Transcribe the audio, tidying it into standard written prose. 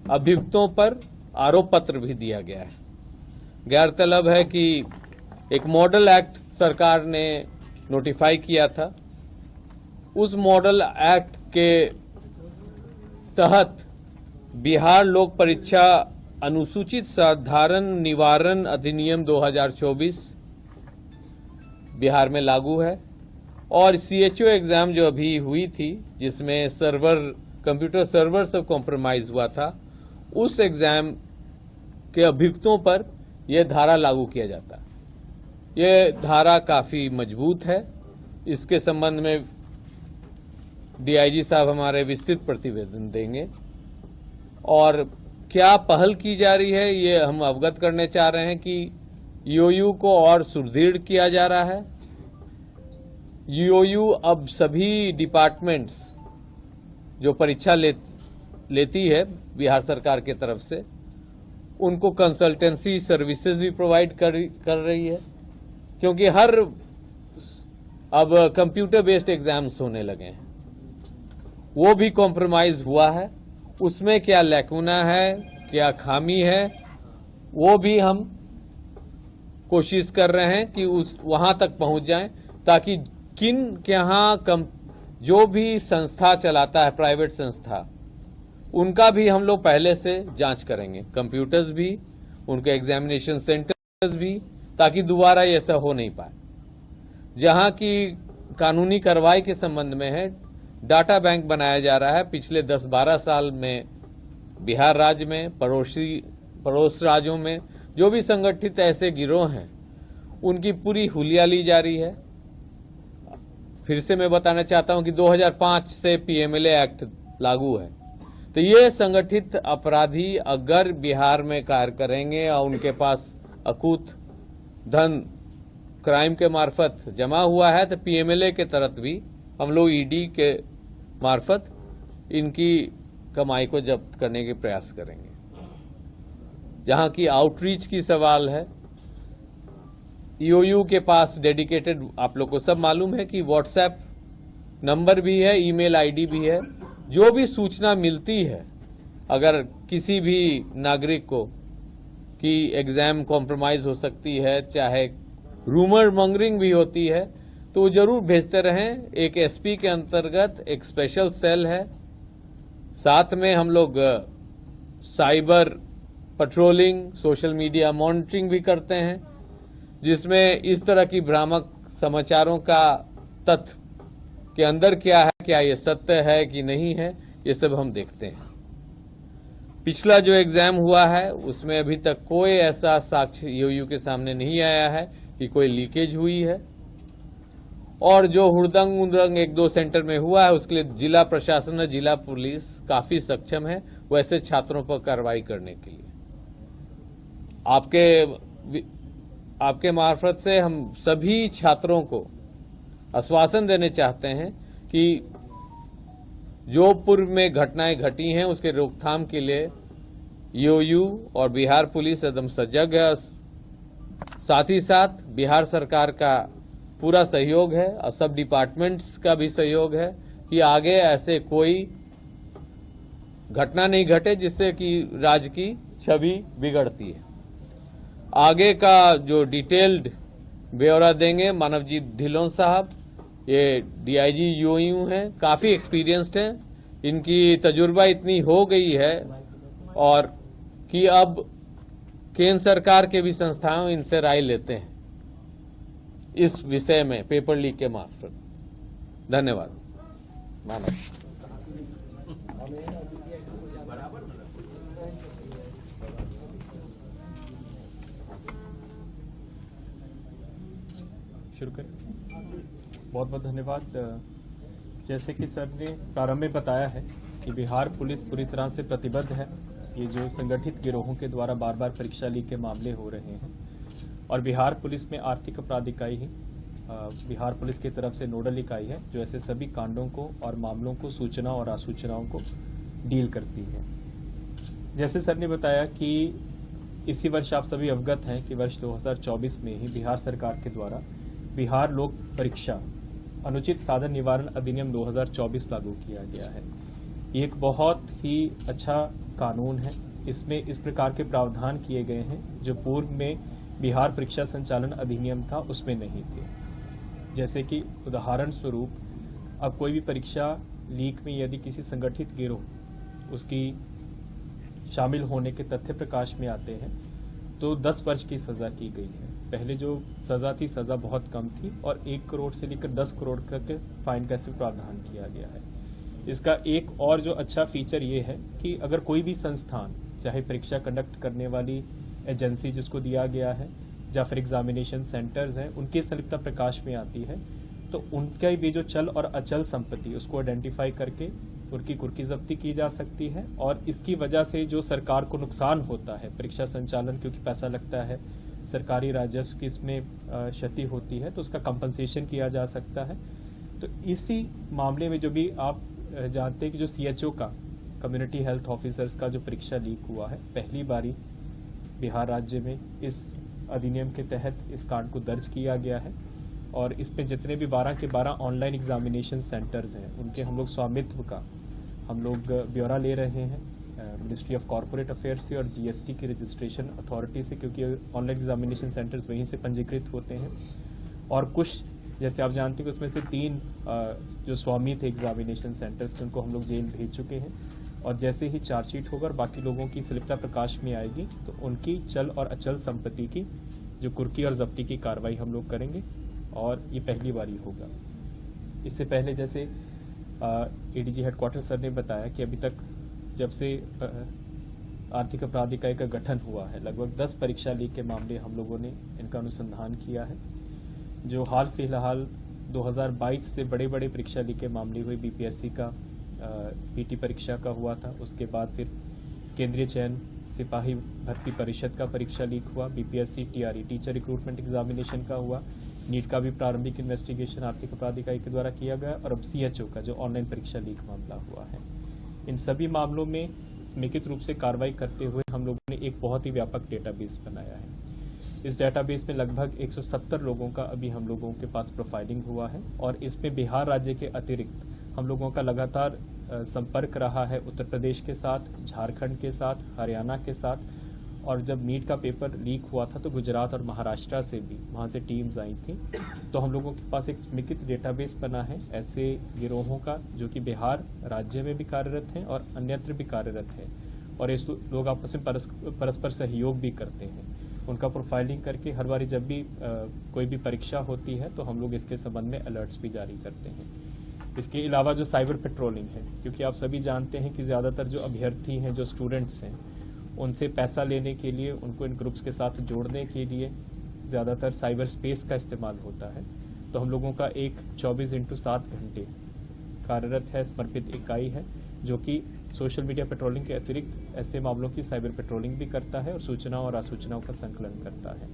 अभियुक्तों पर आरोप पत्र भी दिया गया है। गौरतलब है कि एक मॉडल एक्ट सरकार ने नोटिफाई किया था। उस मॉडल एक्ट के तहत बिहार लोक परीक्षा अनुसूचित साधारण निवारण अधिनियम 2024 बिहार में लागू है और सीएचओ एग्जाम जो अभी हुई थी, जिसमें कंप्यूटर सर्वर सब कॉम्प्रोमाइज हुआ था, उस एग्जाम के अभियुक्तों पर यह धारा लागू किया जाता है। यह धारा काफी मजबूत है। इसके संबंध में डीआईजी साहब हमारे विस्तृत प्रतिवेदन देंगे और क्या पहल की जा रही है ये हम अवगत करने चाह रहे हैं कि ईओयू को और सुदृढ़ किया जा रहा है। ईओयू अब सभी डिपार्टमेंट्स जो परीक्षा लेती है बिहार सरकार की तरफ से, उनको कंसल्टेंसी सर्विसेज भी प्रोवाइड कर रही है, क्योंकि अब कंप्यूटर बेस्ड एग्जाम्स होने लगे हैं। वो भी कॉम्प्रोमाइज हुआ है। उसमें क्या लैकुना है, क्या खामी है, वो भी हम कोशिश कर रहे हैं कि वहां तक पहुंच जाएं, ताकि जो भी संस्था चलाता है, प्राइवेट संस्था, उनका भी हम लोग पहले से जांच करेंगे, कंप्यूटर्स भी, उनके एग्जामिनेशन सेंटर्स भी, ताकि दोबारा ये ऐसा हो नहीं पाए। जहां की कानूनी कार्रवाई के संबंध में है, डाटा बैंक बनाया जा रहा है। पिछले 10-12 साल में बिहार राज्य में, पड़ोस राज्यों में जो भी संगठित ऐसे गिरोह हैं, उनकी पूरी हुलिया ली जा रही है। फिर से मैं बताना चाहता हूं कि 2005 से पीएमएलए एक्ट लागू है। तो ये संगठित अपराधी अगर बिहार में कार्य करेंगे और उनके पास अकूत धन क्राइम के मार्फत जमा हुआ है, तो पीएमएलए के तहत भी हम लोग ईडी के मार्फत इनकी कमाई को जब्त करने के प्रयास करेंगे। जहां की आउटरीच की सवाल है, ईओयू के पास डेडिकेटेड, आप लोग को सब मालूम है कि व्हाट्सएप नंबर भी है, ईमेल आईडी भी है। जो भी सूचना मिलती है अगर किसी भी नागरिक को कि एग्जाम कॉम्प्रोमाइज हो सकती है, चाहे रूमर मॉन्गरिंग भी होती है, तो वो जरूर भेजते रहें। एक एसपी के अंतर्गत एक स्पेशल सेल है। साथ में हम लोग cyber patrolling, social media monitoring भी करते हैं, जिसमें इस तरह की भ्रामक समाचारों का तथ्य के अंदर क्या है, क्या ये सत्य है कि नहीं है, ये सब हम देखते हैं। पिछला जो एग्जाम हुआ है उसमें अभी तक कोई ऐसा साक्ष्य ईओयू के सामने नहीं आया है कि कोई लीकेज हुई है। और जो हुड़दंग उदंग 1-2 सेंटर में हुआ है, उसके लिए जिला प्रशासन और जिला पुलिस काफी सक्षम है वैसे छात्रों पर कार्रवाई करने के लिए। आपके मार्फत से हम सभी छात्रों को आश्वासन देने चाहते हैं कि जो पूर्व में घटनाएं घटी हैं उसके रोकथाम के लिए ईओयू और बिहार पुलिस एकदम सजग है। साथ ही साथ बिहार सरकार का पूरा सहयोग है और सब डिपार्टमेंट्स का भी सहयोग है कि आगे ऐसे कोई घटना नहीं घटे जिससे कि राज्य की छवि बिगड़ती है। आगे का जो डिटेल्ड ब्यौरा देंगे मानवजीत ढिल्लों साहब। ये डीआईजी ईओयू हैं, काफी एक्सपीरियंस्ड हैं, इनकी तजुर्बा इतनी हो गई है और कि अब केंद्र सरकार के भी संस्थाओं इनसे राय लेते हैं इस विषय में पेपर लीक के मार्फत। धन्यवाद। मानव शुरू करें। बहुत बहुत धन्यवाद। जैसे कि सर ने प्रारंभ में बताया है कि बिहार पुलिस पूरी तरह से प्रतिबद्ध है। ये जो संगठित गिरोहों के द्वारा बार बार परीक्षा लीक के मामले हो रहे हैं और बिहार पुलिस में आर्थिक अपराध इकाई ही बिहार पुलिस की तरफ से नोडल इकाई है जो ऐसे सभी कांडों को और मामलों को, सूचना और आसूचनाओं को डील करती है। जैसे सर ने बताया कि इसी वर्ष आप सभी अवगत हैं कि वर्ष 2024 में ही बिहार सरकार के द्वारा बिहार लोक परीक्षा अनुचित साधन निवारण अधिनियम 2024 लागू किया गया है। ये एक बहुत ही अच्छा कानून है, इसमें इस प्रकार के प्रावधान किए गए हैं जो पूर्व में बिहार परीक्षा संचालन अधिनियम था उसमें नहीं थे। जैसे कि उदाहरण स्वरूप अब कोई भी परीक्षा लीक में यदि किसी संगठित गिरोह उसकी शामिल होने के तथ्य प्रकाश में आते हैं तो 10 वर्ष की सजा की गई है। पहले जो सजा थी, सजा बहुत कम थी और 1 करोड़ से लेकर 10 करोड़ तक फाइन का प्रावधान किया गया है। इसका एक और जो अच्छा फीचर ये है कि अगर कोई भी संस्थान, चाहे परीक्षा कंडक्ट करने वाली एजेंसी जिसको दिया गया है या फिर एग्जामिनेशन सेंटर्स हैं, उनकी संलिप्तता प्रकाश में आती है तो उनका भी जो चल और अचल संपत्ति उसको आइडेंटिफाई करके उनकी कुर्की जब्ती की जा सकती है और इसकी वजह से जो सरकार को नुकसान होता है परीक्षा संचालन, क्योंकि पैसा लगता है, सरकारी राजस्व की इसमें क्षति होती है, तो उसका कंपनसेशन किया जा सकता है। तो इसी मामले में जो भी आप जानते हैं कि जो CHO का, कम्युनिटी हेल्थ ऑफिसर्स का जो परीक्षा लीक हुआ है, पहली बारी बिहार राज्य में इस अधिनियम के तहत इस कांड को दर्ज किया गया है और इसमें जितने भी 12 के 12 ऑनलाइन एग्जामिनेशन सेंटर्स हैं उनके हम लोग स्वामित्व का हम लोग ब्यौरा ले रहे हैं मिनिस्ट्री ऑफ कॉर्पोरेट अफेयर्स से और GST की रजिस्ट्रेशन अथॉरिटी से, क्योंकि ऑनलाइन एग्जामिनेशन सेंटर्स वहीं से पंजीकृत होते हैं। और कुछ जैसे आप जानते हैं कि उसमें से 3 जो स्वामी थे एग्जामिनेशन सेंटर्स के, उनको हम लोग जेल भेज चुके हैं और जैसे ही चार्जशीट होगा और बाकी लोगों की संलिप्तता प्रकाश में आएगी तो उनकी चल और अचल संपत्ति की जो कुर्की और जब्ती की कार्रवाई हम लोग करेंगे और ये पहली बारी होगा। इससे पहले जैसे ADG हेडक्वार्टर सर ने बताया कि अभी तक जब से आर्थिक अपराध इकाई का गठन हुआ है लगभग 10 परीक्षा लीक के मामले हम लोगों ने इनका अनुसंधान किया है। जो हाल फिलहाल 2022 से बड़े बड़े परीक्षा लीक के मामले हुए, BPSC का PT परीक्षा का हुआ था, उसके बाद फिर केंद्रीय चयन सिपाही भर्ती परिषद का परीक्षा लीक हुआ, BPSC TRE teacher recruitment examination का हुआ, नीट का भी प्रारंभिक इन्वेस्टिगेशन आर्थिक अपराध इकाई के द्वारा किया गया और अब CHO का जो ऑनलाइन परीक्षा लीक मामला हुआ है। इन सभी मामलों में समेकित रूप से कार्रवाई करते हुए हम लोगों ने एक बहुत ही व्यापक डेटाबेस बनाया है। इस डेटाबेस में लगभग 170 लोगों का अभी हम लोगों के पास प्रोफाइलिंग हुआ है और इसमें बिहार राज्य के अतिरिक्त हम लोगों का लगातार संपर्क रहा है उत्तर प्रदेश के साथ, झारखंड के साथ, हरियाणा के साथ, और जब नीट का पेपर लीक हुआ था तो गुजरात और महाराष्ट्र से भी वहाँ से टीम्स आई थी। तो हम लोगों के पास एक समेकित डेटाबेस बना है ऐसे गिरोहों का जो कि बिहार राज्य में भी कार्यरत हैं और अन्यत्र भी कार्यरत हैं और इस लोग आपस में परस्पर सहयोग भी करते हैं। उनका प्रोफाइलिंग करके हर बारी जब भी कोई भी परीक्षा होती है तो हम लोग इसके संबंध में अलर्ट्स भी जारी करते हैं। इसके अलावा जो साइबर पेट्रोलिंग है, क्योंकि आप सभी जानते हैं कि ज़्यादातर जो अभ्यर्थी हैं, जो स्टूडेंट्स हैं, उनसे पैसा लेने के लिए, उनको इन ग्रुप्स के साथ जोड़ने के लिए ज़्यादातर साइबर स्पेस का इस्तेमाल होता है। तो हम लोगों का एक 24x7 घंटे कार्यरत है, समर्पित इकाई है जो कि सोशल मीडिया पेट्रोलिंग के अतिरिक्त ऐसे मामलों की साइबर पेट्रोलिंग भी करता है और सूचनाओं और असूचनाओं का संकलन करता है।